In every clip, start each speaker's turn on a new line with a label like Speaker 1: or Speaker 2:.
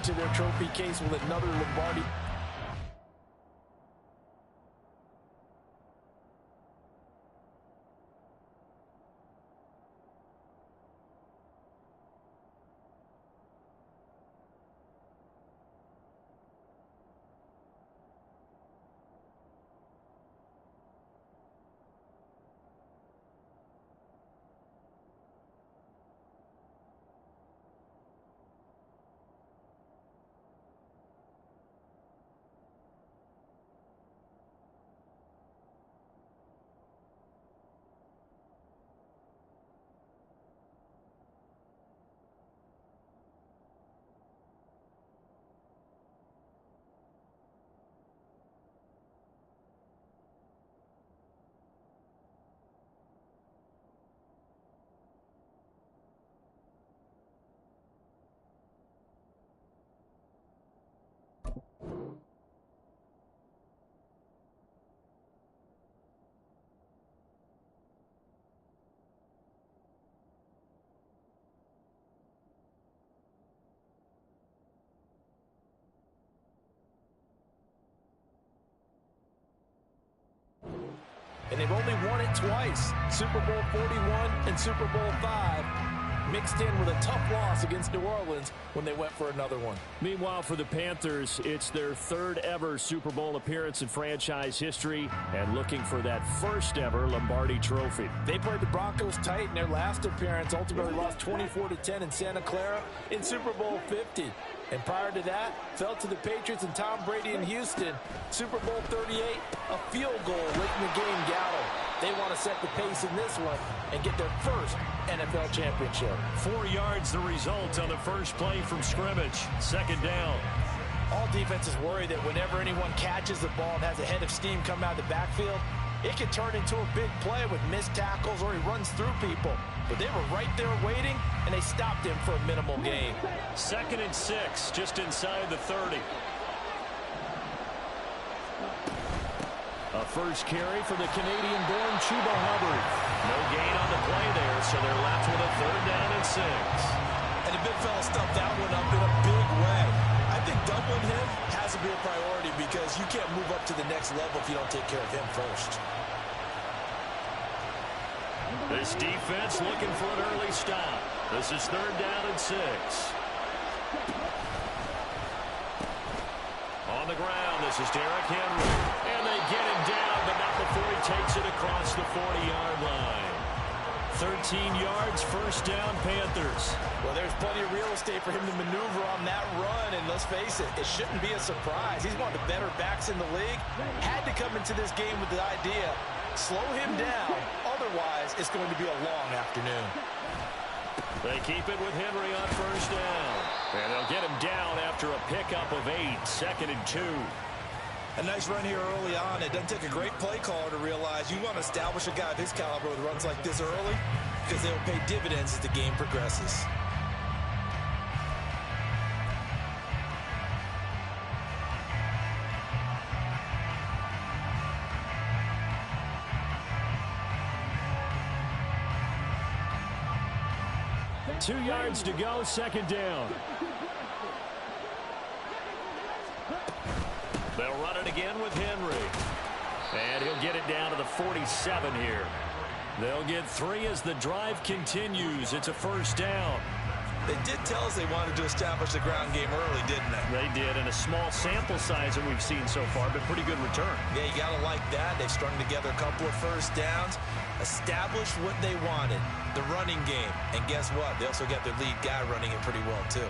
Speaker 1: add to their trophy case with another Lombardi. And they've only won it twice. Super Bowl 41 and Super Bowl 5. Mixed in with a tough loss against New Orleans when they went for another one.
Speaker 2: Meanwhile, for the Panthers, it's their third ever Super Bowl appearance in franchise history and looking for that first ever Lombardi trophy.
Speaker 1: They played the Broncos tight in their last appearance, ultimately lost 24-10 in Santa Clara in Super Bowl 50. And prior to that, fell to the Patriots and Tom Brady in Houston. Super Bowl 38, a field goal late in the game Gallo. They want to set the pace in this one and get their first NFL championship.
Speaker 2: 4 yards the result on the first play from scrimmage. Second down.
Speaker 1: All defenses worry that whenever anyone catches the ball and has a head of steam come out of the backfield, it could turn into a big play with missed tackles or he runs through people. But they were right there waiting, and they stopped him for a minimal gain.
Speaker 2: 2nd and 6, just inside the 30. A first carry for the Canadian-born Chuba Hubbard. No gain on the play there, so they're left with a 3rd down and 6.
Speaker 1: And the big fella stuffed that one up in a big way. I think doubling him has to be a priority because you can't move up to the next level if you don't take care of him first.
Speaker 2: This defense looking for an early stop. This is 3rd down and 6. On the ground, this is Derrick Henry. And they get him down, but not before he takes it across the 40-yard line. 13 yards, first down, Panthers.
Speaker 1: Well, there's plenty of real estate for him to maneuver on that run, and let's face it, it shouldn't be a surprise. He's one of the better backs in the league. Had to come into this game with the idea, slow him down, otherwise it's going to be a long afternoon.
Speaker 2: They keep it with Henry on first down. And they'll get him down after a pickup of 8, 2nd and 2.
Speaker 1: A nice run here early on. It doesn't take a great play caller to realize you want to establish a guy of his caliber with runs like this early because they'll pay dividends as the game progresses.
Speaker 2: Two yards to go, 2nd down. They'll run it again with Henry. And he'll get it down to the 47 here. They'll get 3 as the drive continues. It's a first down.
Speaker 1: They did tell us they wanted to establish the ground game early, didn't they?
Speaker 2: They did, and a small sample size that we've seen so far, but pretty good return.
Speaker 1: Yeah, you got to like that. They strung together a couple of first downs, established what they wanted, the running game. And guess what? They also got their lead guy running it pretty well, too.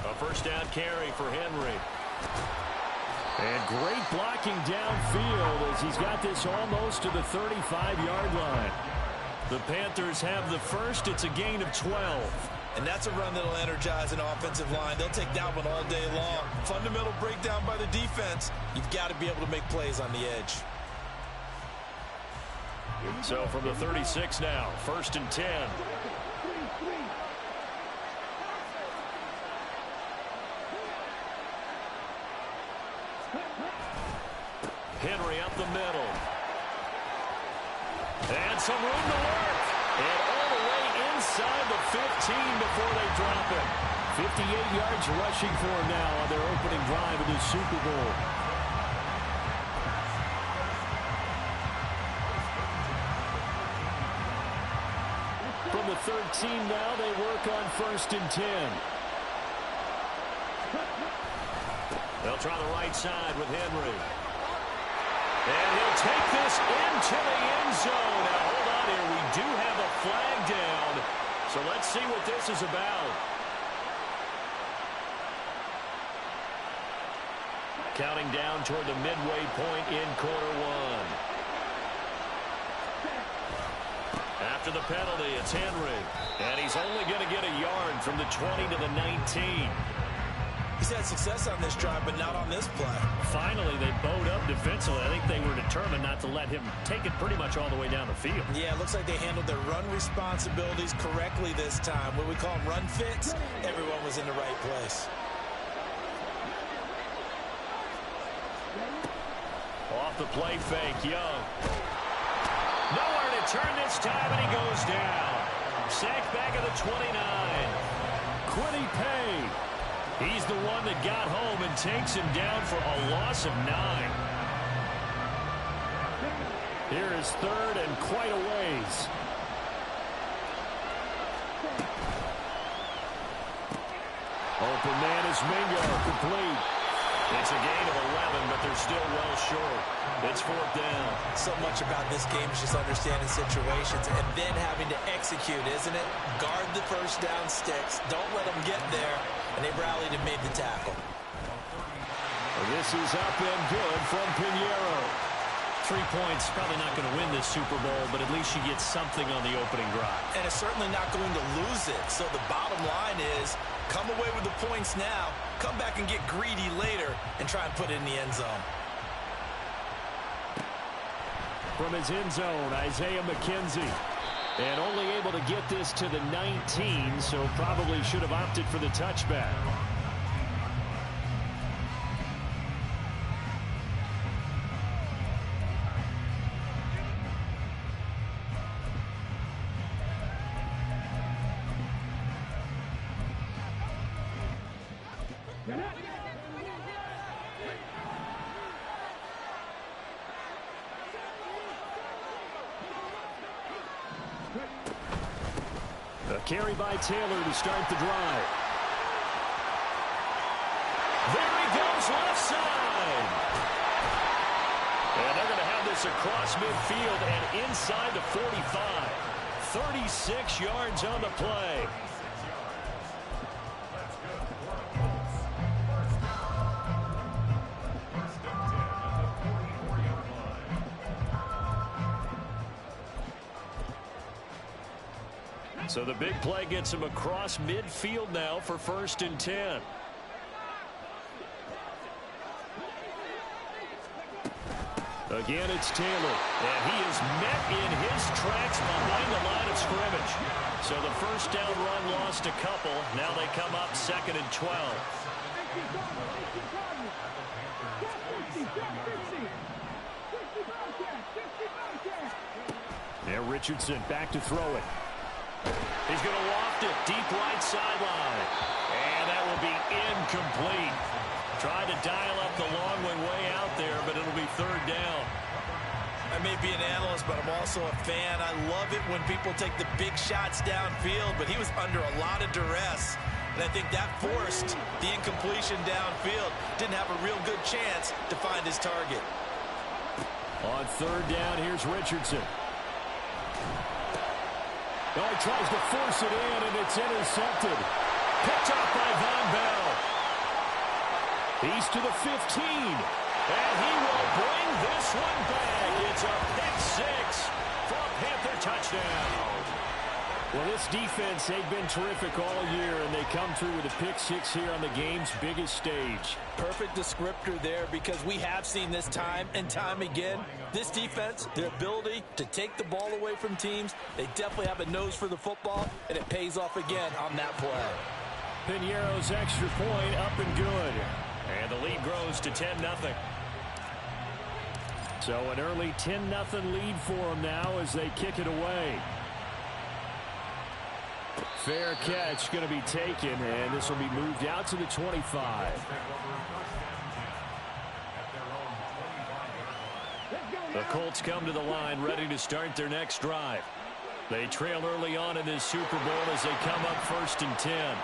Speaker 2: A first down carry for Henry. And great blocking downfield as he's got this almost to the 35-yard line. The Panthers have the first. It's a gain of 12.
Speaker 1: And that's a run that'll energize an offensive line. They'll take that one all day long. Fundamental breakdown by the defense. You've got to be able to make plays on the edge.
Speaker 2: So from the 36 now, 1st and 10. Henry up the middle. And some room to work. And all the way inside the 15 before they drop it. 58 yards rushing for him now on their opening drive of the Super Bowl. From the 13 now, they work on 1st and 10. They'll try the right side with Henry. And he'll take this into the end zone. Now, hold on here. We do have a flag down. So let's see what this is about. Counting down toward the midway point in quarter one. After the penalty, it's Henry. And he's only going to get a yard from the 20 to the 19.
Speaker 1: He's had success on this drive, but not on this play.
Speaker 2: Finally, they bowed up defensively. I think they were determined not to let him take it pretty much all the way down the field.
Speaker 1: Yeah, it looks like they handled their run responsibilities correctly this time. What we call them run fits, everyone was in the right place.
Speaker 2: Off the play fake, Young. Nowhere to turn this time, and he goes down. Sacked back at the 29. Kwity Paye. He's the one that got home and takes him down for a loss of 9. Here is 3rd and quite a ways. Open man is Mingo, complete. It's a gain of 11, but they're still well short. It's 4th down.
Speaker 1: So much about this game is just understanding situations and then having to execute, isn't it? Guard the first down sticks. Don't let them get there. And they rallied and made the tackle.
Speaker 2: This is up and good from Pinheiro.
Speaker 3: 3 points, probably not going to win this Super Bowl, but at least you get something on the opening drive.
Speaker 1: And it's certainly not going to lose it. So the bottom line is, come away with the points now, come back and get greedy later, and try and put it in the end zone.
Speaker 2: From his end zone, Isaiah McKenzie. And only able to get this to the 19, so probably should have opted for the touchback. A carry by Taylor to start the drive. There he goes, left side. And they're going to have this across midfield and inside the 45. 36 yards on the play. So the big play gets him across midfield now for 1st and 10. Again, it's Taylor. And he is met in his tracks behind the line of scrimmage. So the first down run lost a couple. Now they come up 2nd and 12. There, Richardson back to throw it. He's going to loft it deep right sideline. And that will be incomplete. Tried to dial up the long way out there, but it'll be 3rd down.
Speaker 1: I may be an analyst, but I'm also a fan. I love it when people take the big shots downfield, but he was under a lot of duress. And I think that forced the incompletion downfield. Didn't have a real good chance to find his target.
Speaker 2: On 3rd down, here's Richardson. Oh, he tries to force it in, and it's intercepted. Picked up by Von Bell. He's to the 15. And he will bring this one back. It's a pick-6 for a Panther touchdown. Well, this defense, they've been terrific all year, and they come through with a pick-6 here on the game's biggest stage.
Speaker 1: Perfect descriptor there, because we have seen this time and time again. This defense, their ability to take the ball away from teams, they definitely have a nose for the football, and it pays off again on that play.
Speaker 2: Pinheiro's extra point up and good.
Speaker 3: And the lead grows to 10-0.
Speaker 2: So an early 10-0 lead for them now as they kick it away. Fair catch going to be taken, and this will be moved out to the 25. The Colts come to the line ready to start their next drive. They trail early on in this Super Bowl as they come up 1st and 10.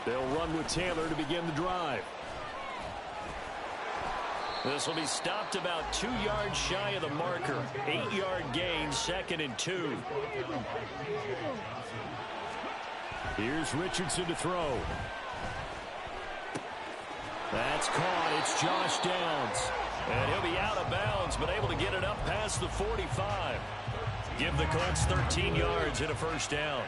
Speaker 2: They'll run with Taylor to begin the drive. This will be stopped about 2 yards shy of the marker. 8-yard gain, 2nd and 2. Here's Richardson to throw. That's caught. It's Josh Downs. And he'll be out of bounds, but able to get it up past the 45. Give the Colts 13 yards and a first down.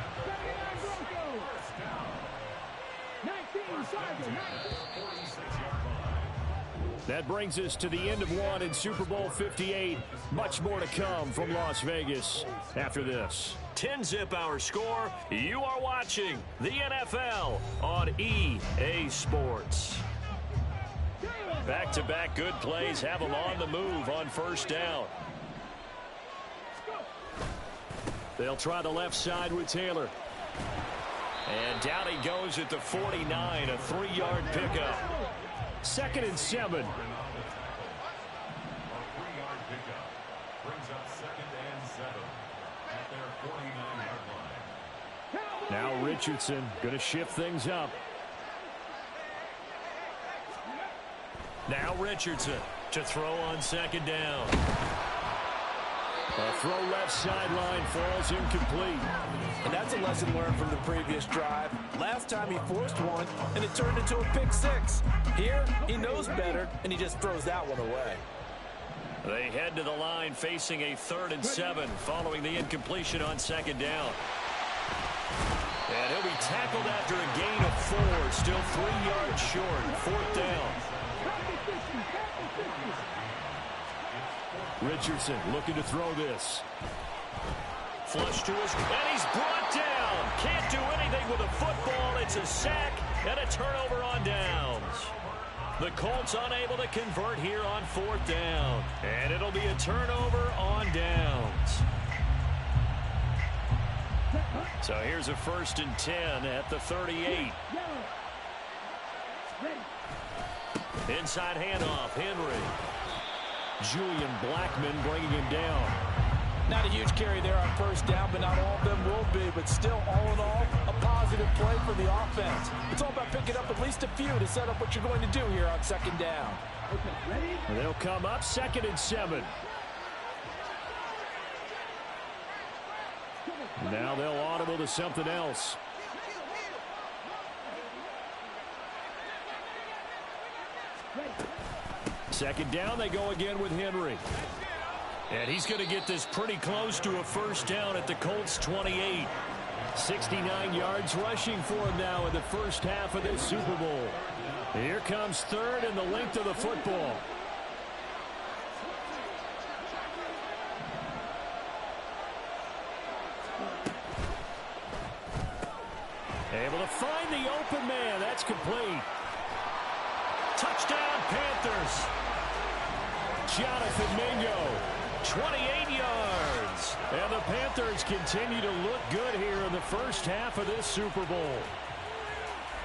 Speaker 2: That brings us to the end of one in Super Bowl 58. Much more to come from Las Vegas after this. 10-zip our score. You are watching the NFL on EA Sports. Back-to-back good plays have them on the move on first down. They'll try the left side with Taylor. And down he goes at the 49, a 3-yard pickup. 2nd and 7. Now Richardson going to shift things up. Now Richardson to throw on 2nd down. A throw left sideline falls incomplete.
Speaker 1: And that's a lesson learned from the previous drive. Last time he forced one, and it turned into a pick 6. Here, he knows better, and he just throws that one away.
Speaker 2: They head to the line facing a 3rd and 7 following the incompletion on 2nd down. And he'll be tackled after a gain of 4, still 3 yards short, 4th down. Richardson looking to throw this. Flush to his, and he's brought down. Can't do anything with a football. It's a sack and a turnover on downs. The Colts unable to convert here on 4th down. And it'll be a turnover on downs. So here's a 1st and 10 at the 38. Inside handoff, Henry. Julian Blackman bringing him down.
Speaker 1: Not a huge carry there on first down, but not all of them will be. But still, all in all, a positive play for the offense. It's all about picking up at least a few to set up what you're going to do here on 2nd down.
Speaker 2: And they'll come up 2nd and 7. Now they'll audible to something else. Second down, they go again with Henry. And he's going to get this pretty close to a first down at the Colts 28. 69 yards rushing for him now in the first half of this Super Bowl. Here comes 3rd and the length of the football. Able to find the open man. That's complete. Touchdown, Panthers. Jonathan Mingo, 28 yards. And the Panthers continue to look good here in the first half of this Super Bowl.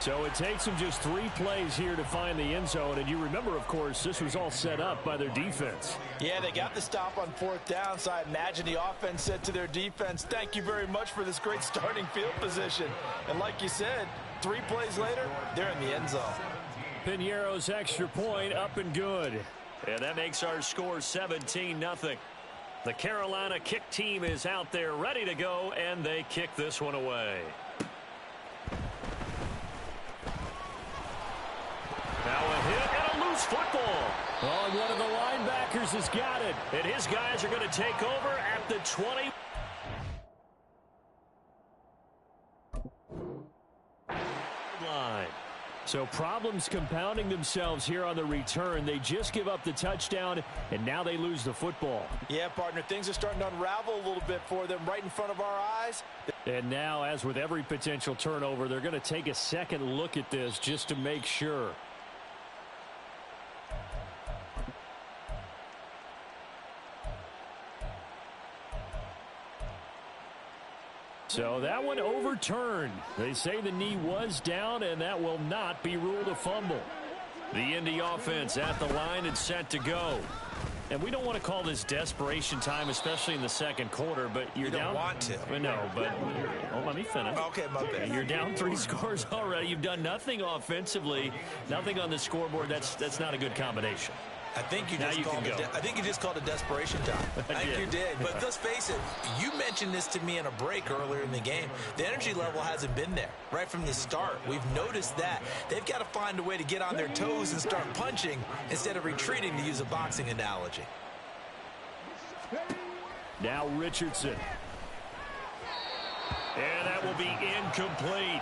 Speaker 2: So it takes them just 3 plays here to find the end zone. And you remember, of course, this was all set up by their defense.
Speaker 1: Yeah, they got the stop on 4th down, so I imagine the offense said to their defense, thank you very much for this great starting field position. And like you said, 3 plays later, they're in the end zone.
Speaker 2: Piñeiro's extra point up and good. And that makes our score 17-0. The Carolina kick team is out there ready to go, and they kick this one away. Now a hit and a loose football. Oh, one of the linebackers has got it. And his guys are going to take over at the 20. Line. So problems compounding themselves here on the return. They just give up the touchdown, and now they lose the football.
Speaker 1: Yeah, partner, things are starting to unravel a little bit for them right in front of our eyes.
Speaker 2: And now, as with every potential turnover, they're going to take a second look at this just to make sure. So that one overturned. They say the knee was down, and that will not be ruled a fumble. The Indy offense at the line and set to go. And we don't want to call this desperation time, especially in the second quarter, but you're down.
Speaker 1: You don't want to.
Speaker 2: No, but let me finish.
Speaker 1: Okay, my bad.
Speaker 2: You're down 3 scores already. You've done nothing offensively, nothing on the scoreboard. That's not a good combination.
Speaker 1: I think you just called it desperation time. I think you did. But let's face it, you mentioned this to me in a break earlier in the game. The energy level hasn't been there right from the start. We've noticed that. They've got to find a way to get on their toes and start punching instead of retreating, to use a boxing analogy.
Speaker 2: Now Richardson. And that will be incomplete.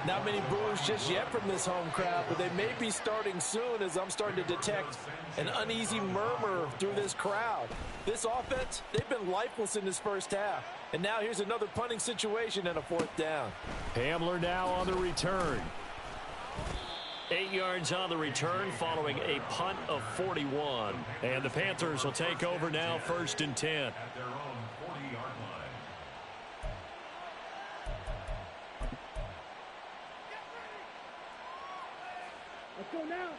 Speaker 1: Not many boos just yet from this home crowd, but they may be starting soon, as I'm starting to detect an uneasy murmur through this crowd. This offense, they've been lifeless in this first half. And now here's another punting situation and a 4th down.
Speaker 2: Hamler now on the return. 8 yards on the return following a punt of 41. And the Panthers will take over now, 1st and 10.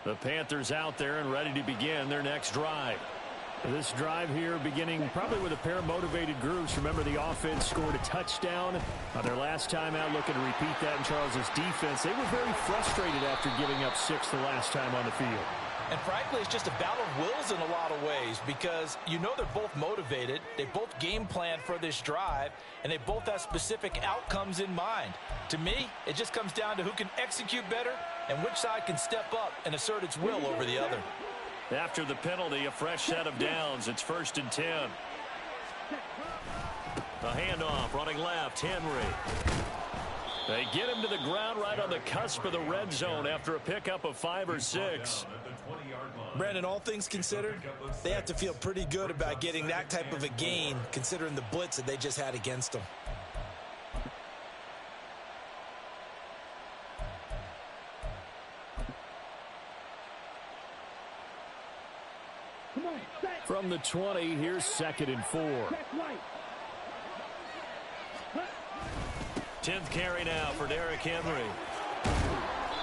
Speaker 2: The Panthers out there and ready to begin their next drive. This drive here beginning probably with a pair of motivated groups. Remember, the offense scored a touchdown their last time out. Looking to repeat that in Charles' defense. They were very frustrated after giving up 6 the last time on the field.
Speaker 1: And frankly, it's just a battle of wills in a lot of ways, because you know they're both motivated, they both game plan for this drive, and they both have specific outcomes in mind. To me, it just comes down to who can execute better and which side can step up and assert its will over the other.
Speaker 2: After the penalty, a fresh set of downs. It's 1st and 10. The handoff, running left, Henry. They get him to the ground right on the cusp of the red zone after a pickup of 5 or 6.
Speaker 1: Brandon, all things considered, they have to feel pretty good about getting that type of a gain, considering the blitz that they just had against them.
Speaker 2: From the 20, here's 2nd and 4. 10th carry now for Derrick Henry.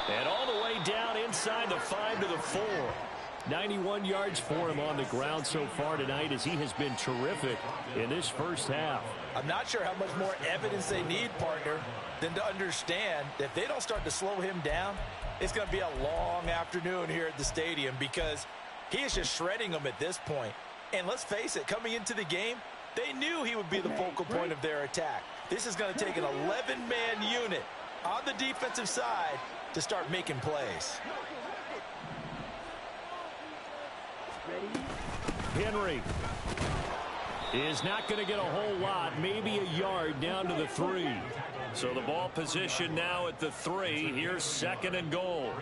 Speaker 2: And all the way down inside the 5 to the 4. 91 yards for him on the ground so far tonight, as he has been terrific in this first half.
Speaker 1: I'm not sure how much more evidence they need, partner, than to understand that if they don't start to slow him down, it's going to be a long afternoon here at the stadium, because he is just shredding them at this point. And let's face it, coming into the game, they knew he would be the focal point of their attack. This is going to take an 11-man unit on the defensive side to start making plays.
Speaker 2: Henry is not going to get a whole lot, maybe a yard down to the 3. So the ball position now at the 3. Here's 2nd and goal.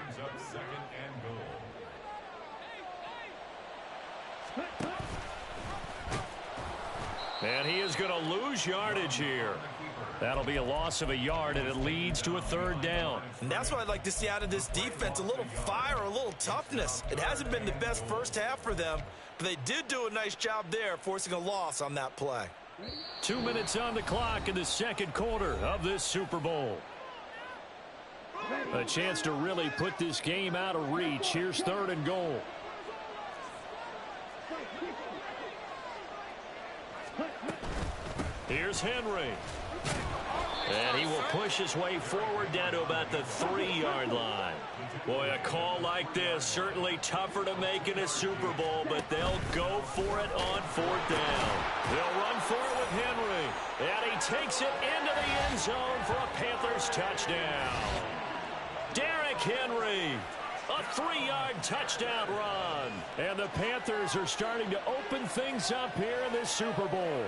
Speaker 2: And he is going to lose yardage here. That'll be a loss of a yard, and it leads to a 3rd down.
Speaker 1: And that's what I'd like to see out of this defense, a little fire, a little toughness. It hasn't been the best first half for them, but they did do a nice job there, forcing a loss on that play.
Speaker 2: 2 minutes on the clock in the second quarter of this Super Bowl. A chance to really put this game out of reach. Here's 3rd and goal. Here's Henry. And he will push his way forward down to about the 3-yard line. Boy, a call like this, certainly tougher to make in a Super Bowl, but they'll go for it on 4th down. They'll run for it with Henry. And he takes it into the end zone for a Panthers touchdown. Derrick Henry. A 3-yard touchdown run. And the Panthers are starting to open things up here in this Super Bowl.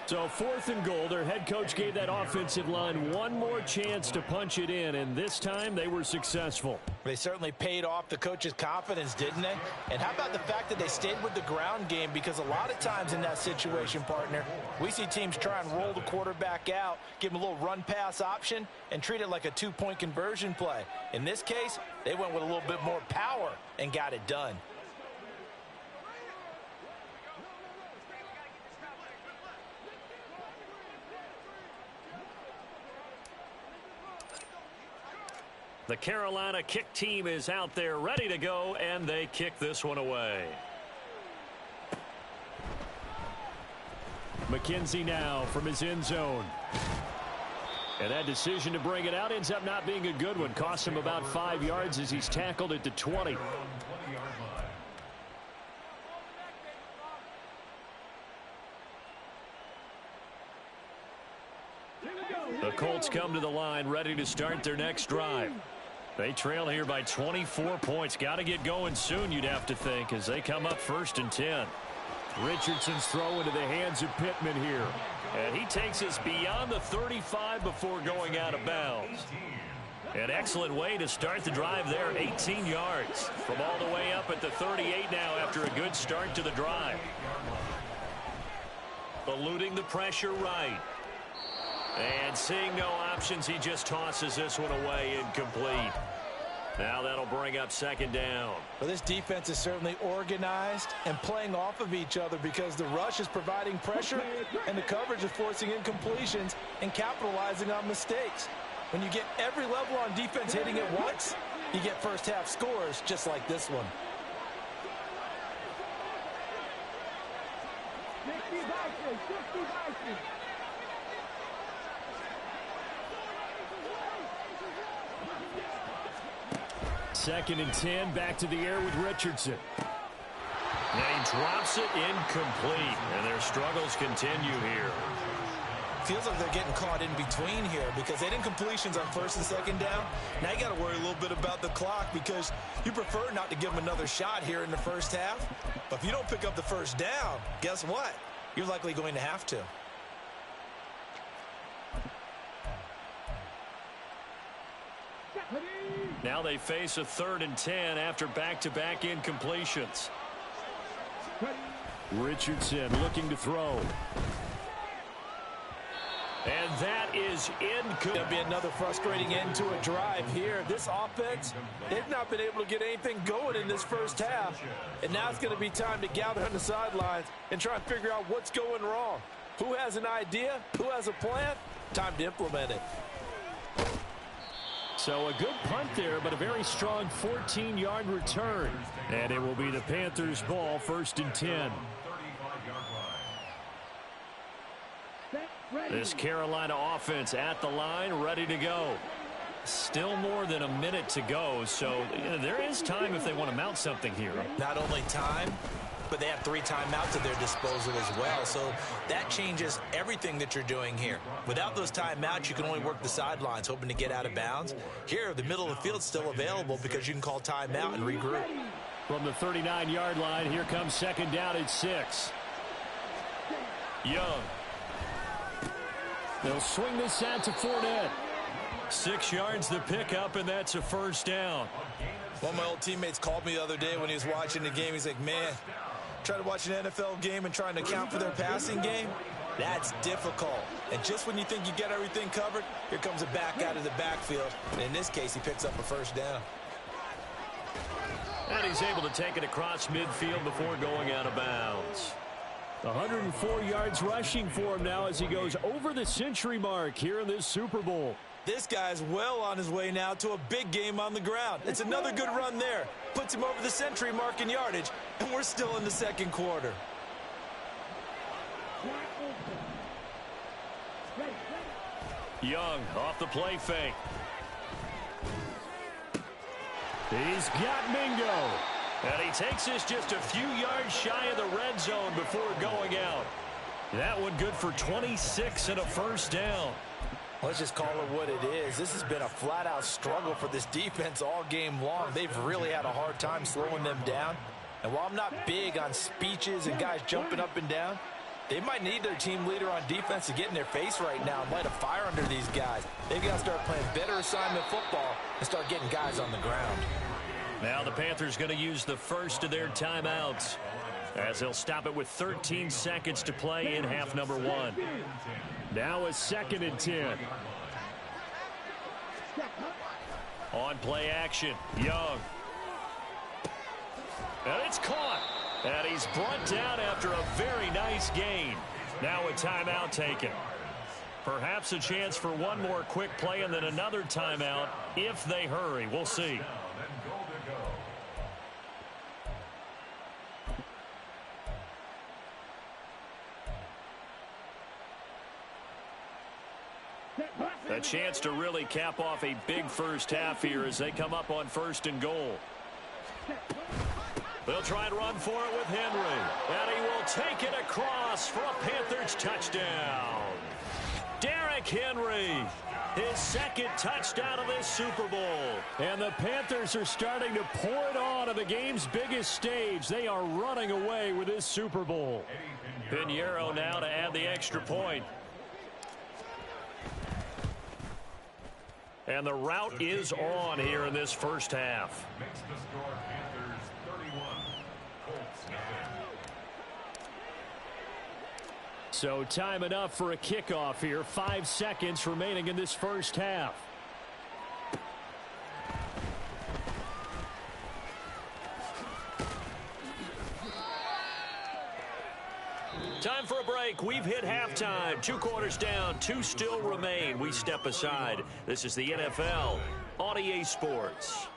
Speaker 2: So 4th and goal. Their head coach gave that offensive line one more chance to punch it in, and this time they were successful.
Speaker 1: They certainly paid off the coach's confidence, didn't they? And how about the fact that they stayed with the ground game? Because a lot of times in that situation, partner, we see teams try and roll the quarterback out, give him a little run-pass option, and treat it like a two-point conversion play. In this case, they went with a little bit more power and got it done.
Speaker 2: The Carolina kick team is out there ready to go, and they kick this one away. McKenzie now from his end zone. And that decision to bring it out ends up not being a good one. Cost him about 5 yards as he's tackled at the 20. The Colts come to the line ready to start their next drive. They trail here by 24 points. Got to get going soon, you'd have to think, as they come up 1st and 10. Richardson's throw into the hands of Pittman here. And he takes us beyond the 35 before going out of bounds. An excellent way to start the drive there, 18 yards. From all the way up at the 38 now after a good start to the drive. Eluding the pressure right. And seeing no options, he just tosses this one away, incomplete. Now that'll bring up 2nd down.
Speaker 1: Well, this defense is certainly organized and playing off of each other because the rush is providing pressure and the coverage is forcing incompletions and capitalizing on mistakes. When you get every level on defense hitting at once, you get first half scores just like this one.
Speaker 2: Second and 10, back to the air with Richardson. And he drops it incomplete, and their struggles continue here.
Speaker 1: Feels like they're getting caught in between here because they didn't completions on 1st and 2nd down. Now you got to worry a little bit about the clock because you prefer not to give them another shot here in the first half. But if you don't pick up the 1st down, guess what? You're likely going to have to.
Speaker 2: Now they face a 3rd and 10 after back-to-back incompletions. Richardson looking to throw. And that is incomplete.
Speaker 1: There'll be another frustrating end to a drive here. This offense, they've not been able to get anything going in this first half. And now it's going to be time to gather on the sidelines and try and figure out what's going wrong. Who has an idea? Who has a plan? Time to implement it.
Speaker 2: So a good punt there, but a very strong 14-yard return. And it will be the Panthers' ball, 1st and 10. This Carolina offense at the line, ready to go. Still more than a minute to go, so there is time if they want to mount something here.
Speaker 1: Not only time, but they have 3 timeouts at their disposal as well. So that changes everything that you're doing here. Without those timeouts, you can only work the sidelines, hoping to get out of bounds. Here, the middle of the field is still available because you can call timeout and regroup.
Speaker 2: From the 39-yard line, here comes 2nd down at 6. Young. They'll swing this out to Fournette. 6 yards the pickup, and that's a 1st down.
Speaker 1: One of my old teammates called me the other day when he was watching the game. He's like, man, trying to watch an NFL game and trying to account for their passing game, that's difficult. And just when you think you get everything covered, here comes a back out of the backfield. And in this case, he picks up a 1st down.
Speaker 2: And he's able to take it across midfield before going out of bounds. 104 yards rushing for him now as he goes over the century mark here in this Super Bowl.
Speaker 1: This guy's well on his way now to a big game on the ground. It's another good run there. Puts him over the century mark in yardage, and we're still in the 2nd quarter.
Speaker 2: Young off the play fake. He's got Mingo. And he takes this just a few yards shy of the red zone before going out. That one good for 26 and a 1st down.
Speaker 1: Let's just call it what it is. This has been a flat-out struggle for this defense all game long. They've really had a hard time slowing them down. And while I'm not big on speeches and guys jumping up and down, They might need their team leader on defense to get in their face right now and light a fire under these guys. They've got to start playing better assignment football and start getting guys on the ground.
Speaker 2: Now the Panthers going to use the first of their timeouts as they'll stop it with 13 seconds to play in half number 1. Now a 2nd and 10. On play action, Young. And it's caught. And he's brought down after a very nice gain. Now a timeout taken. Perhaps a chance for one more quick play and then another timeout if they hurry. We'll see. A chance to really cap off a big first half here as they come up on 1st and goal. They'll try and run for it with Henry. And he will take it across for a Panthers touchdown. Derrick Henry, his 2nd touchdown of this Super Bowl. And the Panthers are starting to pour it on the game's biggest stage. They are running away with this Super Bowl. Pinheiro now to add the extra point. And the route is on here in this first half. So time enough for a kickoff here. 5 seconds remaining in this first half. Time for a break. We've hit halftime. 2 quarters down. 2 still remain. We step aside. This is the NFL on EA Sports.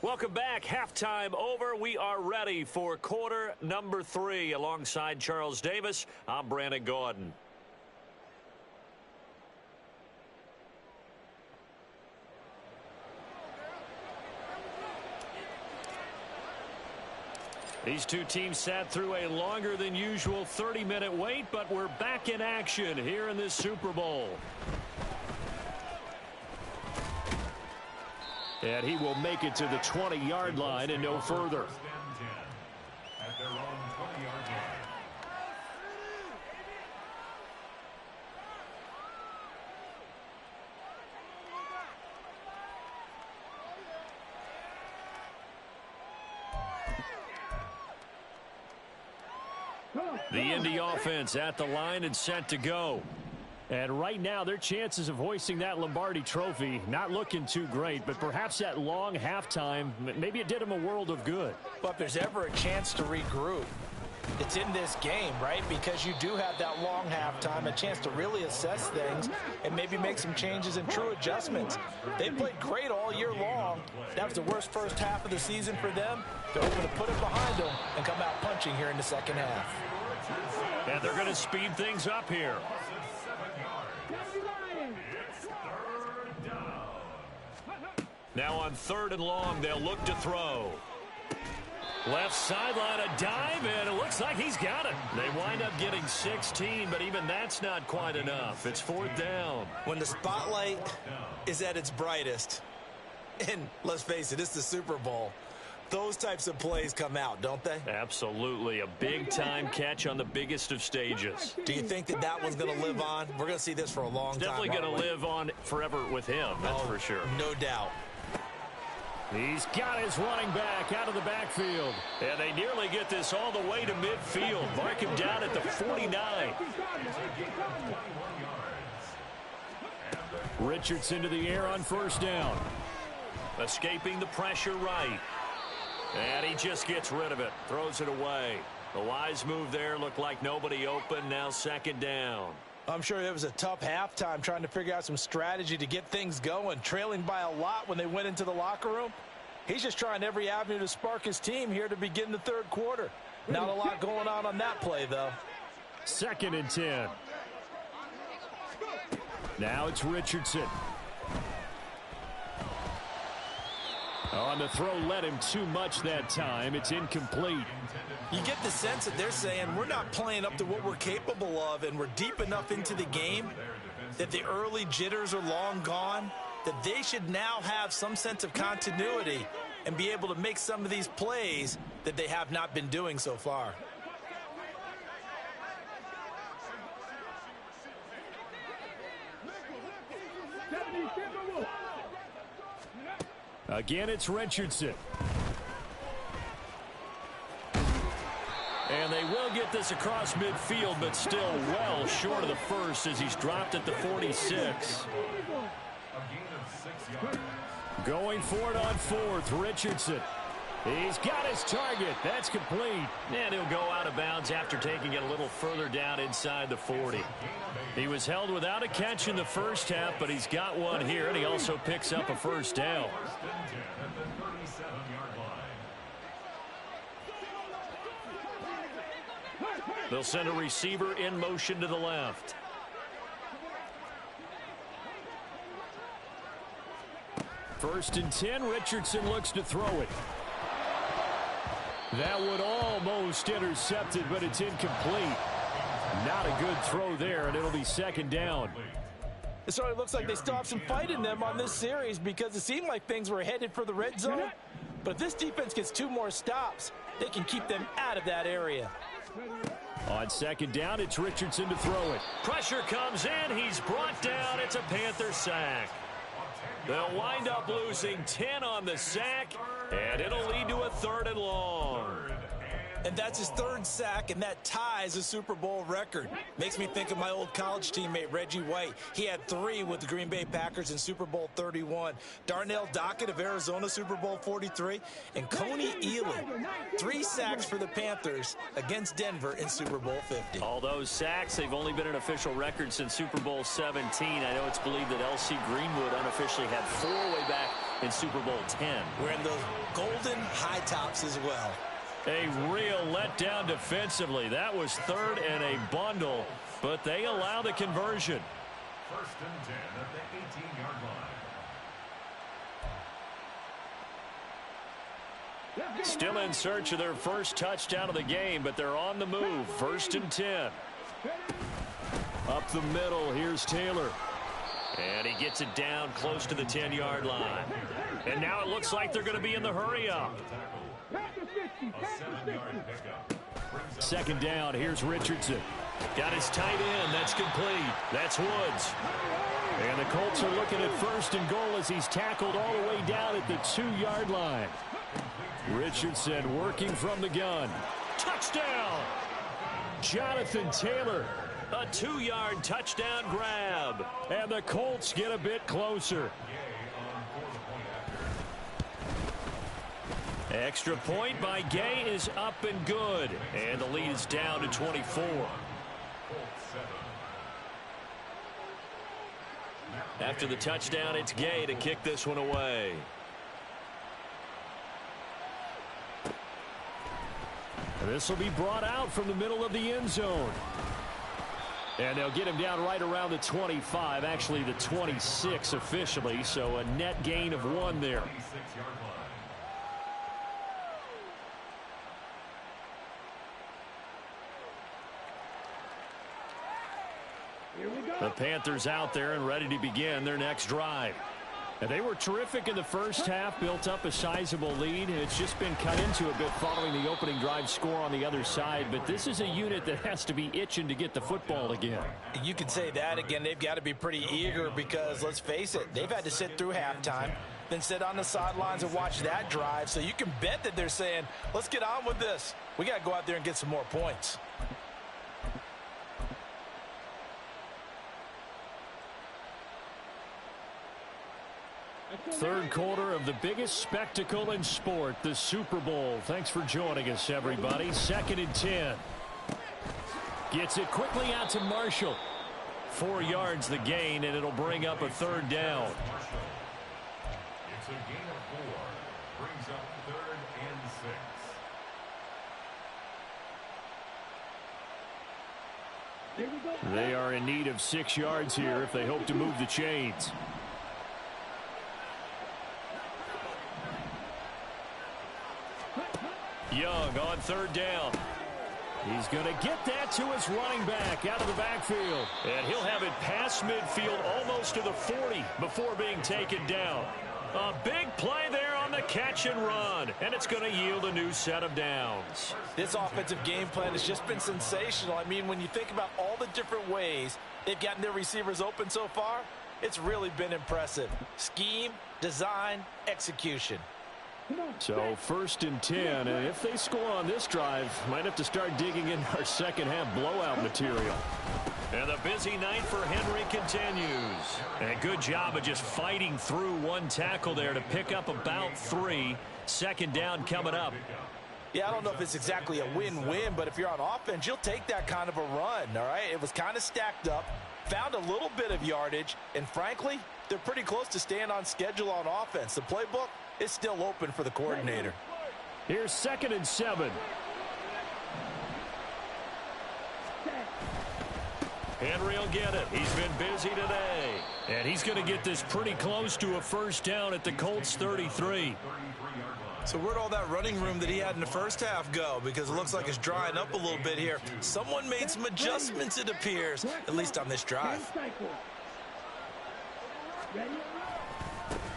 Speaker 2: Welcome back. Halftime over. We are ready for quarter number 3. Alongside Charles Davis, I'm Brandon Gaudin. These two teams sat through a longer than usual 30-minute wait, but we're back in action here in this Super Bowl. And he will make it to the 20-yard line and no further. The Indy offense at the line and set to go. And right now, their chances of hoisting that Lombardi trophy not looking too great, but perhaps that long halftime, maybe it did them a world of good.
Speaker 1: But if there's ever a chance to regroup, it's in this game, right? Because you do have that long halftime, a chance to really assess things and maybe make some changes and true adjustments. They played great all year long. That was the worst first half of the season for them. They're hoping to put it behind them and come out punching here in the second half.
Speaker 2: And they're going to speed things up here. Now on 3rd and long, they'll look to throw. Left sideline, a dive, and it looks like he's got it. They wind up getting 16, but even that's not quite enough. It's 4th down.
Speaker 1: When the spotlight is at its brightest, and let's face it, it's the Super Bowl, those types of plays come out, don't they?
Speaker 2: Absolutely. A big-time catch on the biggest of stages.
Speaker 1: Do you think that that one's going to live on? We're going to see this for a long time.
Speaker 2: Definitely going to live on forever with him, that's for sure.
Speaker 1: No doubt.
Speaker 2: He's got his running back out of the backfield. And they nearly get this all the way to midfield. Mark him down at the 49. Richardson to the air on 1st down. Escaping the pressure right. And he just gets rid of it. Throws it away. The wise move there. Looked like nobody open. Now 2nd down.
Speaker 1: I'm sure it was a tough halftime trying to figure out some strategy to get things going. Trailing by a lot when they went into the locker room. He's just trying every avenue to spark his team here to begin the 3rd quarter. Not a lot going on that play, though.
Speaker 2: 2nd and 10. Now it's Richardson. On the throw, led him too much that time. It's incomplete.
Speaker 1: You get the sense that they're saying we're not playing up to what we're capable of, and we're deep enough into the game that the early jitters are long gone, that they should now have some sense of continuity and be able to make some of these plays that they have not been doing so far.
Speaker 2: Again, it's Richardson. And they will get this across midfield, but still well short of the first as he's dropped at the 46. Going for it on fourth, Richardson. He's got his target. That's complete.
Speaker 3: And he'll go out of bounds after taking it a little further down inside the 40.
Speaker 2: He was held without a catch in the first half, but he's got one here, and he also picks up a first down. They'll send a receiver in motion to the left. First and 10, Richardson looks to throw it. That would almost intercept it, but it's incomplete. Not a good throw there, and it'll be second down.
Speaker 1: It certainly looks like they still have some fight in them on this series because it seemed like things were headed for the red zone. But if this defense gets 2 more stops, they can keep them out of that area.
Speaker 2: On second down, it's Richardson to throw it.
Speaker 3: Pressure comes in. He's brought down. It's a Panther sack. They'll wind up losing 10 on the sack, and it'll lead to a 3rd and long.
Speaker 1: And that's his 3rd sack, and that ties a Super Bowl record. Makes me think of my old college teammate, Reggie White. He had 3 with the Green Bay Packers in Super Bowl 31. Darnell Dockett of Arizona, Super Bowl 43. And Coney Ealy, 3 sacks for the Panthers against Denver in Super Bowl 50.
Speaker 3: All those sacks, they've only been an official record since Super Bowl 17. I know it's believed that L.C. Greenwood unofficially had 4 way back in Super Bowl 10.
Speaker 1: Wearing those golden high tops as well.
Speaker 2: A real letdown defensively. That was 3rd and a bundle, but they allow the conversion.
Speaker 4: 1st and 10 at the 18-yard line.
Speaker 2: Still in search of their first touchdown of the game, but they're on the move. 1st and 10. Up the middle, here's Taylor.
Speaker 3: And he gets it down close to the 10-yard line. And now it looks like they're going to be in the hurry-up.
Speaker 2: 2nd down, here's Richardson.
Speaker 3: Got his tight end. That's complete. That's Woods.
Speaker 2: And the Colts are looking at 1st and goal as he's tackled all the way down at the 2-yard line. Richardson working from the gun.
Speaker 3: Touchdown!
Speaker 2: Jonathan Taylor.
Speaker 3: A 2-yard touchdown grab.
Speaker 2: And the Colts get a bit closer. Extra point by Gay is up and good. And the lead is down to 24.
Speaker 3: After the touchdown, it's Gay to kick this one away.
Speaker 2: This will be brought out from the middle of the end zone. And they'll get him down right around the 25, actually the 26 officially, so a net gain of 1 there. The Panthers out there and ready to begin their next drive. And they were terrific in the first half, built up a sizable lead. It's just been cut into a bit following the opening drive score on the other side. But this is a unit that has to be itching to get the football again.
Speaker 1: You could say that again. They've got to be pretty eager because, let's face it, they've had to sit through halftime, then sit on the sidelines and watch that drive. So you can bet that they're saying, let's get on with this. We got to go out there and get some more points.
Speaker 2: Third quarter of the biggest spectacle in sport, the Super Bowl. Thanks for joining us, everybody. 2nd and 10. Gets it quickly out to Marshall. 4 yards the gain, and it'll bring up a 3rd down.
Speaker 4: It's a gain of 4. Brings up 3rd and 6.
Speaker 2: They are in need of 6 yards here if they hope to move the chains. Young on third down. He's going to get that to his running back out of the backfield. And he'll have it past midfield almost to the 40 before being taken down. A big play there on the catch and run. And it's going to yield a new set of downs.
Speaker 1: This offensive game plan has just been sensational. I mean, when you think about all the different ways they've gotten their receivers open so far, it's really been impressive. Scheme, design, execution.
Speaker 2: So 1st and 10, and if they score on this drive, might have to start digging in our second half blowout material. And the busy night for Henry continues. And a good job of just fighting through one tackle there to pick up about 3. Second down coming up.
Speaker 1: Yeah, I don't know if it's exactly a win-win, but if you're on offense, you'll take that kind of a run, all right? It was kind of stacked up, found a little bit of yardage, and frankly, they're pretty close to staying on schedule on offense. The playbook is still open for the coordinator.
Speaker 2: Here's 2nd and 7. Henry will get it. He's been busy today. And he's going to get this pretty close to a first down at the Colts 33.
Speaker 1: So where'd all that running room that he had in the first half go? Because it looks like it's drying up a little bit here. Someone made some adjustments, it appears, at least on this drive.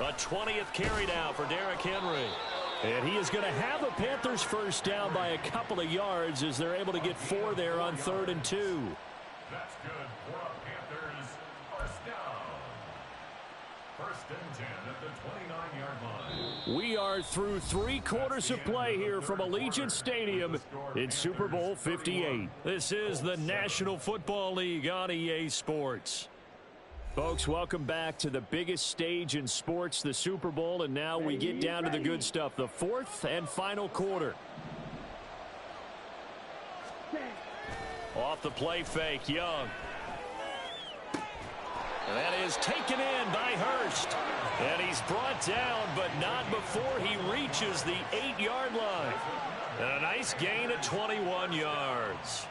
Speaker 2: A 20th carry now for Derrick Henry. And he is going to have a Panthers first down by a couple of yards as they're able to get 4 there on 3rd and 2.
Speaker 4: That's good for a Panthers first down. 1st and 10 at the 29-yard line.
Speaker 2: We are through 3 quarters of play here from Allegiant Stadium in Super Bowl 58. This is the National Football League on EA Sports. Folks, welcome back to the biggest stage in sports, the Super Bowl, and now we get down to the good stuff, the 4th and final quarter. Off the play fake, Young. And that is taken in by Hurst. And he's brought down, but not before he reaches the 8-yard line. And a nice gain of 21 yards.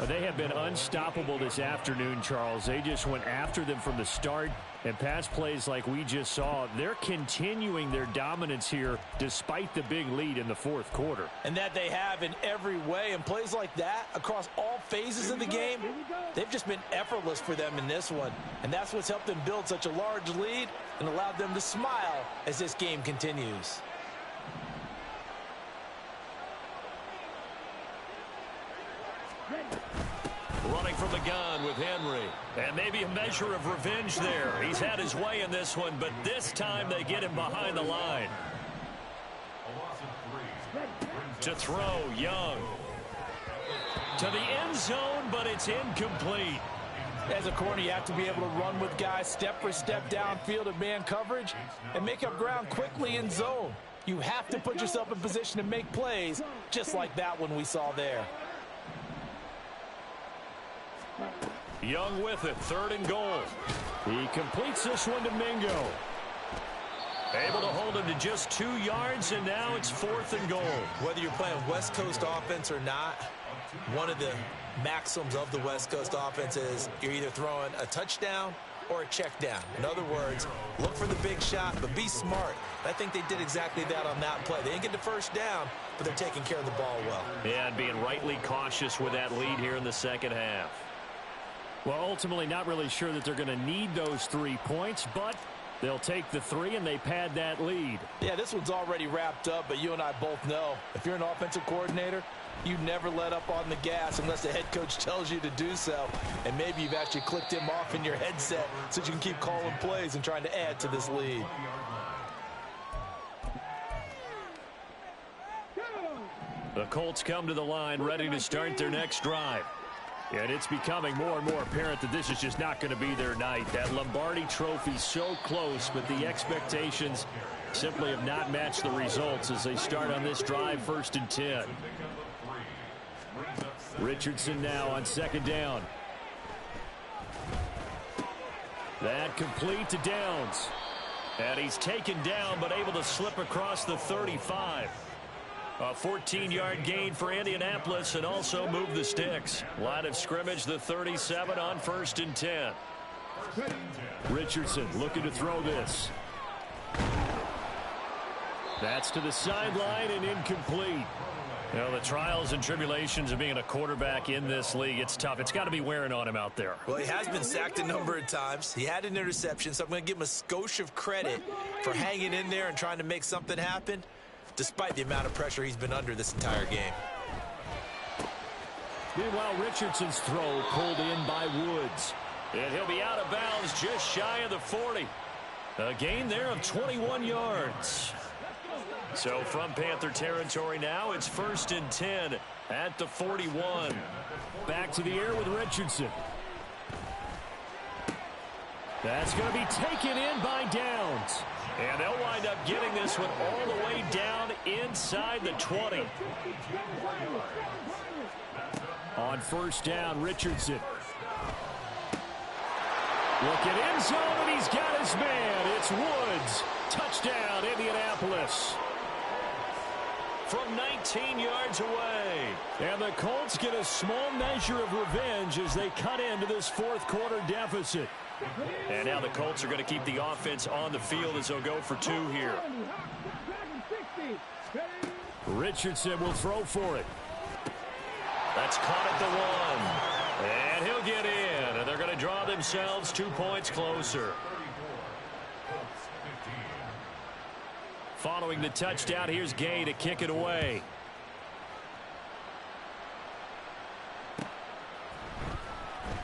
Speaker 2: They have been unstoppable this afternoon, Charles. They just went after them from the start. And pass plays like we just saw, they're continuing their dominance here despite the big lead in the 4th quarter.
Speaker 1: And that they have in every way. And plays like that across all phases of the game, they've just been effortless for them in this one. And that's what's helped them build such a large lead and allowed them to smile as this game continues.
Speaker 2: Running from the gun with Henry. And maybe a measure of revenge there. He's had his way in this one, but this time they get him behind the line. To throw, Young. To the end zone, but it's incomplete.
Speaker 1: As a corner, you have to be able to run with guys step for step downfield in man coverage and make up ground quickly in zone. You have to put yourself in position to make plays, just like that one we saw there.
Speaker 2: Young with it, 3rd and goal. He completes this one to Mingo. Able to hold him to just 2 yards, and now it's 4th and goal.
Speaker 1: Whether you're playing West Coast offense or not, one of the maxims of the West Coast offense is you're either throwing a touchdown or a check down. In other words, look for the big shot, but be smart. I think they did exactly that on that play. They didn't get the first down, but they're taking care of the ball well.
Speaker 2: Yeah, and being rightly cautious with that lead here in the second half. Well, ultimately not really sure that they're going to need those 3 points, but they'll take the 3 and they pad that lead.
Speaker 1: Yeah, this one's already wrapped up, but you and I both know if you're an offensive coordinator, you never let up on the gas unless the head coach tells you to do so. And maybe you've actually clicked him off in your headset so you can keep calling plays and trying to add to this lead.
Speaker 2: The Colts come to the line ready to start their next drive. And it's becoming more and more apparent that this is just not going to be their night. That Lombardi trophy so close, but the expectations simply have not matched the results as they start on this drive, 1st and 10. Richardson now on 2nd down. That complete to Downs. And he's taken down but able to slip across the 35. A 14-yard gain for Indianapolis and also move the sticks. Line of scrimmage, the 37 on 1st and 10. Richardson looking to throw this. That's to the sideline and incomplete. You know, the trials and tribulations of being a quarterback in this league, it's tough. It's got to be wearing on him out there.
Speaker 1: Well, he has been sacked a number of times. He had an interception, so I'm going to give him a skosh of credit for hanging in there and trying to make something happen, despite the amount of pressure he's been under this entire game.
Speaker 2: Meanwhile, Richardson's throw pulled in by Woods. And he'll be out of bounds just shy of the 40. A gain there of 21 yards. So from Panther territory now, it's 1st and 10 at the 41. Back to the air with Richardson. That's going to be taken in by Downs. And they'll wind up getting this one all the way down inside the 20. On 1st down, Richardson. Look at end zone, and he's got his man. It's Woods. Touchdown, Indianapolis. From 19 yards away. And the Colts get a small measure of revenge as they cut into this 4th quarter deficit. And now the Colts are going to keep the offense on the field as they'll go for 2 here. Richardson will throw for it. That's caught at the 1. And he'll get in. And they're going to draw themselves 2 points closer. Following the touchdown, here's Gay to kick it away.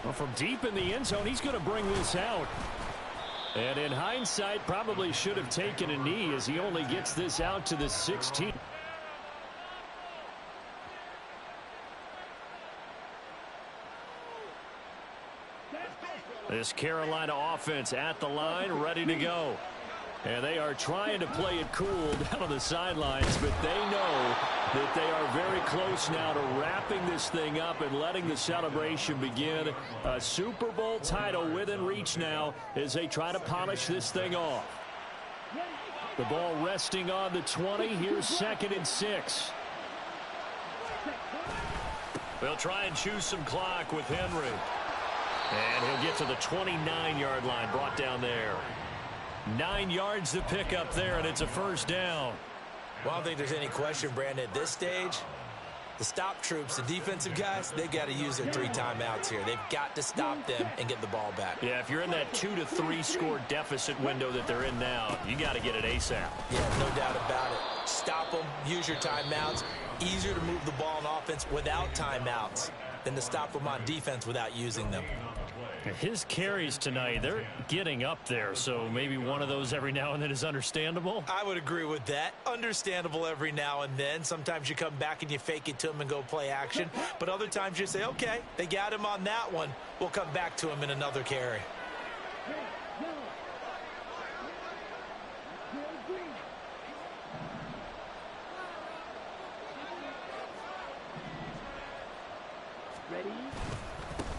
Speaker 2: Well, from deep in the end zone, he's going to bring this out. And in hindsight, probably should have taken a knee as he only gets this out to the 16. This Carolina offense at the line, ready to go. And they are trying to play it cool down on the sidelines, but they know that they are very close now to wrapping this thing up and letting the celebration begin. A Super Bowl title within reach now as they try to polish this thing off. The ball resting on the 20. Here's 2nd and 6. They'll try and choose some clock with Henry. And he'll get to the 29-yard line, brought down there. 9 yards to pick up there, and it's a 1st down.
Speaker 1: Well, I don't think there's any question, Brandon, at this stage, the stop troops, the defensive guys, they got to use their 3 timeouts here. They've got to stop them and get the ball back.
Speaker 2: Yeah, if you're in that 2 to 3 score deficit window that they're in now, you got to get it ASAP.
Speaker 1: Yeah, no doubt about it. Stop them, use your timeouts. Easier to move the ball on offense without timeouts than to stop them on defense without using them.
Speaker 2: His carries tonight, they're getting up there, so maybe one of those every now and then is understandable.
Speaker 1: I would agree with that. Understandable every now and then. Sometimes you come back and you fake it to him and go play action. But other times you say, okay, they got him on that one. We'll come back to him in another carry.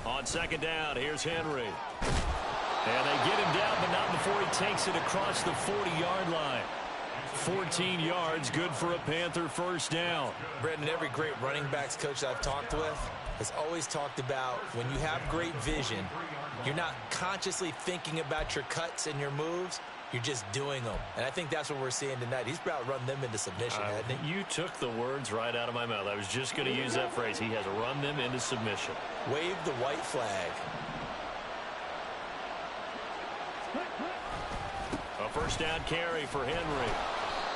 Speaker 3: On 2nd down, here's Henry. And they get him down, but not before he takes it across the 40-yard line. 14 yards, good for a Panther 1st down.
Speaker 1: Brendan, every great running backs coach I've talked with has always talked about when you have great vision, you're not consciously thinking about your cuts and your moves. You're just doing them. And I think that's what we're seeing tonight. He's about run them into submission, hasn't he?
Speaker 2: You took the words right out of my mouth. I was just going to use that phrase. He has run them into submission.
Speaker 1: Wave the white flag.
Speaker 3: A 1st down carry for Henry.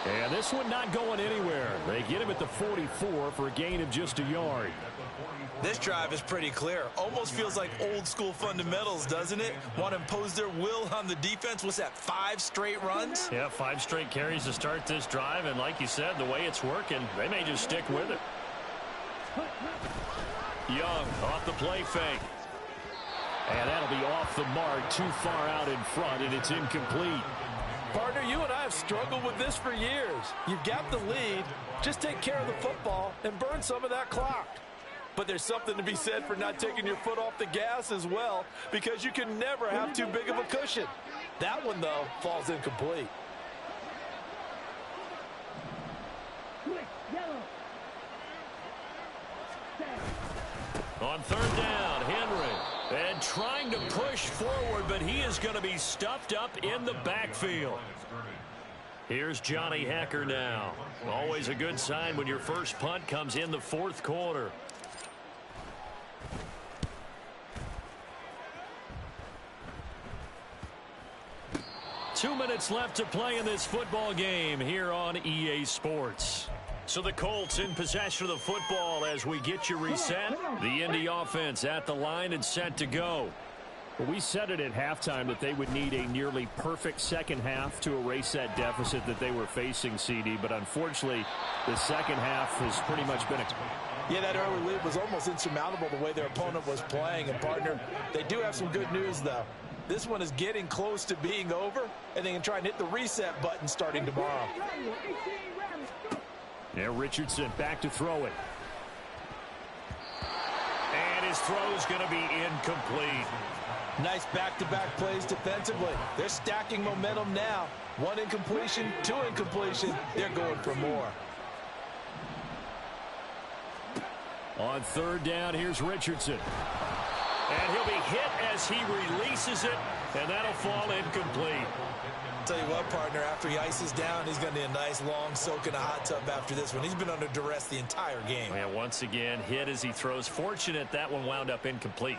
Speaker 2: And this one not going anywhere. They get him at the 44 for a gain of just a yard.
Speaker 1: This drive is pretty clear. Almost feels like old school fundamentals, doesn't it? Want to impose their will on the defense. What's that, 5 straight runs?
Speaker 2: Yeah, 5 straight carries to start this drive. And like you said, the way it's working, they may just stick with it.
Speaker 3: Young off the play fake.
Speaker 2: And that'll be off the mark, too far out in front, and it's incomplete.
Speaker 1: Partner, you and I have struggled with this for years. You've got the lead. Just take care of the football and burn some of that clock. But there's something to be said for not taking your foot off the gas as well, because you can never have too big of a cushion. That one, though, falls incomplete.
Speaker 3: On 3rd down, Henry. And trying to push forward, but he is going to be stuffed up in the backfield. Here's Johnny Hekker now. Always a good sign when your first punt comes in the fourth quarter. Two minutes left to play in this football game here on EA Sports. So the Colts in possession of the football as we get you reset. The Indy offense at the line and set to go.
Speaker 2: Well, we said it at halftime that they would need a nearly perfect second half to erase that deficit that they were facing, CD. But unfortunately, the second half has pretty much been a...
Speaker 1: Yeah, that early lead was almost insurmountable the way their opponent was playing. And, partner, they do have some good news, though. This one is getting close to being over, and they can try and hit the reset button starting tomorrow.
Speaker 2: Now Richardson back to throw it.
Speaker 3: And his throw's going to be incomplete.
Speaker 1: Nice back-to-back plays defensively. They're stacking momentum now. One incompletion, two incompletion. They're going for more.
Speaker 2: On third down, here's Richardson.
Speaker 3: And he'll be hit as he releases it, and that'll fall incomplete.
Speaker 1: Tell you what, partner, after he ices down, he's going to need a nice long soak in a hot tub after this one. He's been under duress the entire game.
Speaker 3: And once again, hit as he throws. Fortunate that one wound up incomplete.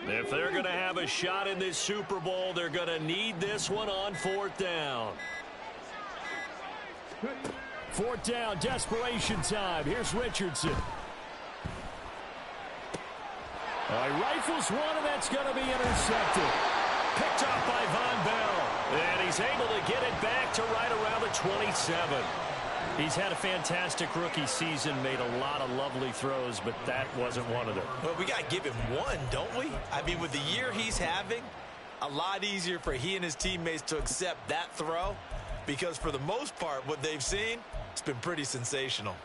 Speaker 3: If they're going to have a shot in this Super Bowl, they're going to need this one on fourth down.
Speaker 2: Fourth down, desperation time. Here's Richardson. He rifles one, and that's going to be intercepted.
Speaker 3: Picked off by Von Bell. And he's able to get it back to right around the 27. He's had a fantastic rookie season, made a lot of lovely throws, but that wasn't one of them.
Speaker 1: Well, we got to give him one, don't we? I mean, with the year he's having, a lot easier for he and his teammates to accept that throw because for the most part, what they've seen, it's been pretty sensational.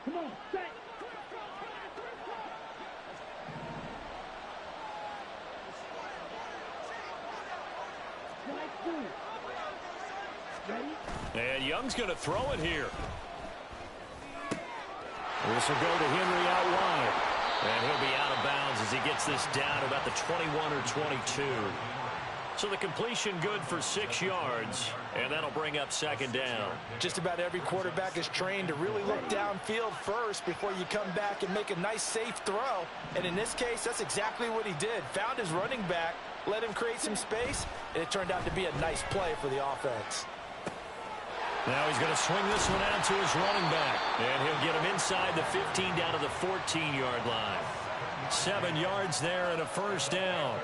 Speaker 5: Come on, set.
Speaker 3: And Young's going to throw it here.
Speaker 2: This will go to Henry out wide.
Speaker 3: And he'll be out of bounds as he gets this down to about the 21 or 22. So the completion good for 6 yards, and that'll bring up second down.
Speaker 1: Just about every quarterback is trained to really look downfield first before you come back and make a nice, safe throw. And in this case, that's exactly what he did. Found his running back, let him create some space, and it turned out to be a nice play for the offense.
Speaker 3: Now he's going to swing this one out to his running back. And he'll get him inside the 15 down to the 14-yard line. 7 yards there and a first down.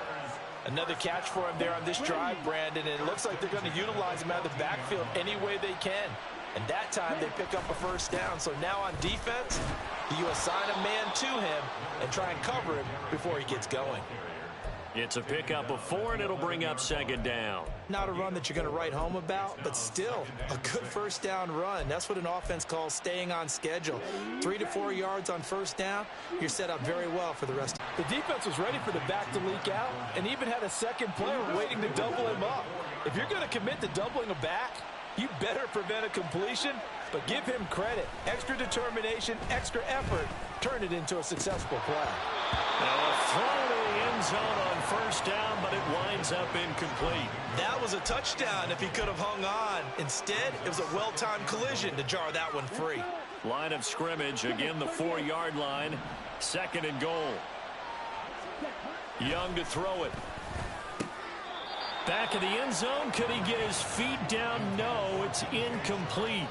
Speaker 1: Another catch for him there on this drive, Brandon, and it looks like they're going to utilize him out of the backfield any way they can. And that time they pick up a first down. So now on defense, you assign a man to him and try and cover him before he gets going.
Speaker 3: It's a pickup of 4, and it'll bring up second down.
Speaker 1: Not a run that you're going to write home about, but still a good first down run. That's what an offense calls staying on schedule. 3 to 4 yards on first down, you're set up very well for the rest. The defense was ready for the back to leak out and even had a second player waiting to double him up. If you're going to commit to doubling a back, you better prevent a completion, but give him credit. Extra determination, extra effort, turn it into a successful play.
Speaker 3: Now a throw to the end zone on first down, but it winds up incomplete.
Speaker 1: That was a touchdown if he could have hung on. Instead, it was a well-timed collision to jar that one free.
Speaker 3: Line of scrimmage, again the 4-yard line, second and goal. Young to throw it. Back of the end zone, could he get his feet down? No, it's incomplete.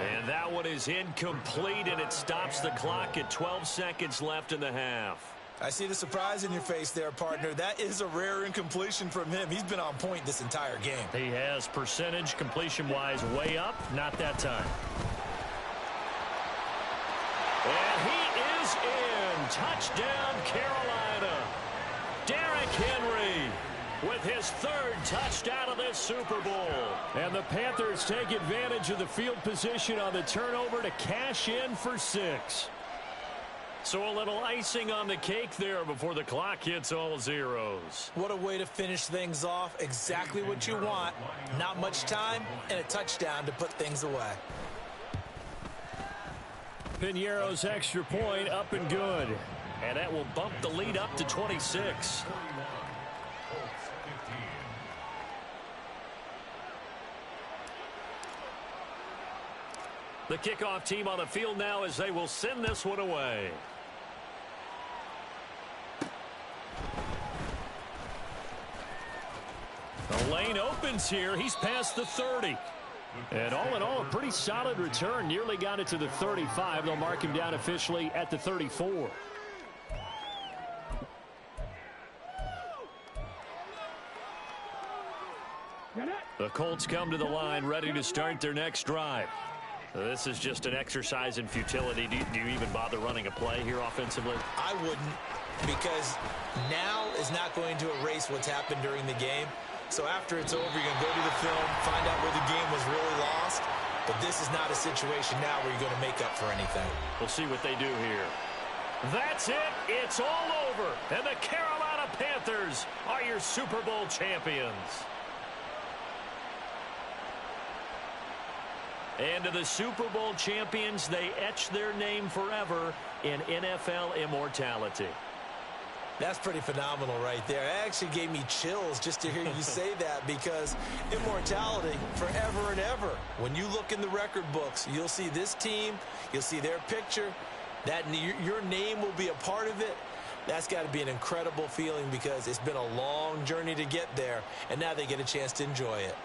Speaker 3: And that one is incomplete, and it stops the clock at 12 seconds left in the half.
Speaker 1: I see the surprise in your face there, partner. That is a rare incompletion from him. He's been on point this entire game.
Speaker 3: He has percentage completion-wise way up, not that time. And he is in. Touchdown, Carolina. Derrick Henry with his 3rd touchdown of this Super Bowl.
Speaker 2: And the Panthers take advantage of the field position on the turnover to cash in for 6.
Speaker 3: So a little icing on the cake there before the clock hits all zeros.
Speaker 1: What a way to finish things off. Exactly what you want. Not much time and a touchdown to put things away.
Speaker 2: Piñeiro's extra point up and good.
Speaker 3: And that will bump the lead up to 26. The kickoff team on the field now as they will send this one away. The lane opens here. He's past the 30.
Speaker 2: And all in all, a pretty solid return. Nearly got it to the 35. They'll mark him down officially at the 34.
Speaker 3: The Colts come to the line ready to start their next drive. This is just an exercise in futility. Do you even bother running a play here offensively?
Speaker 1: I wouldn't, because now is not going to erase what's happened during the game. So after it's over, you're going to go to the film, find out where the game was really lost. But this is not a situation now where you're going to make up for anything.
Speaker 3: We'll see what they do here. That's it. It's all over. And the Carolina Panthers are your Super Bowl champions. And to the Super Bowl champions, they etch their name forever in NFL immortality.
Speaker 1: That's pretty phenomenal right there. It actually gave me chills just to hear you say that, because immortality forever and ever. When you look in the record books, you'll see this team, you'll see their picture, that your name will be a part of it. That's got to be an incredible feeling, because it's been a long journey to get there, and now they get a chance to enjoy it.